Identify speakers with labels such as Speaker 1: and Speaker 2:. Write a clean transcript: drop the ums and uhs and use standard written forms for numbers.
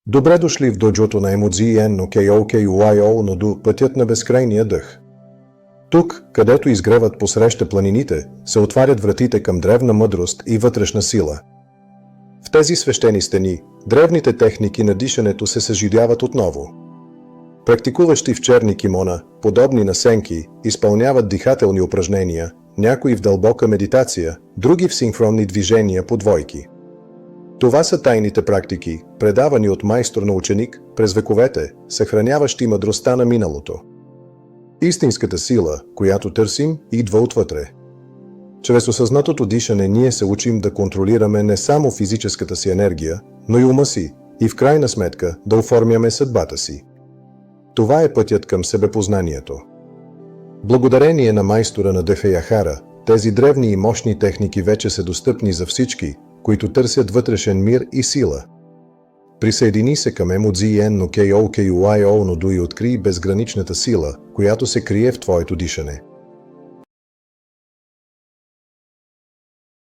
Speaker 1: Добре дошли в доджото на Емодзи но KOKUIO Ноду, пътят на безкрайния дъх. Тук, където изгреват посреща планините, се отварят вратите към древна мъдрост и вътрешна сила. В тези свещени стени, древните техники на дишането се съживяват отново. Практикуващи в черни кимона, подобни на сенки, изпълняват дихателни упражнения, някои в дълбока медитация, други в синхронни движения по двойки. Това са тайните практики, предавани от майстор на ученик през вековете, съхраняващи мъдростта на миналото. Истинската сила, която търсим, идва отвътре. Чрез осъзнатото дишане ние се учим да контролираме не само физическата си енергия, но и ума си, и в крайна сметка да оформяме съдбата си. Това е пътят към себепознанието. Благодарение на майстора на Дхаяхара, тези древни и мощни техники вече са достъпни за всички, които търсят вътрешен мир и сила. Присъедини се към Емодзи но KOKUIO Ноду и открий безграничната сила, която се крие в твоето дишане.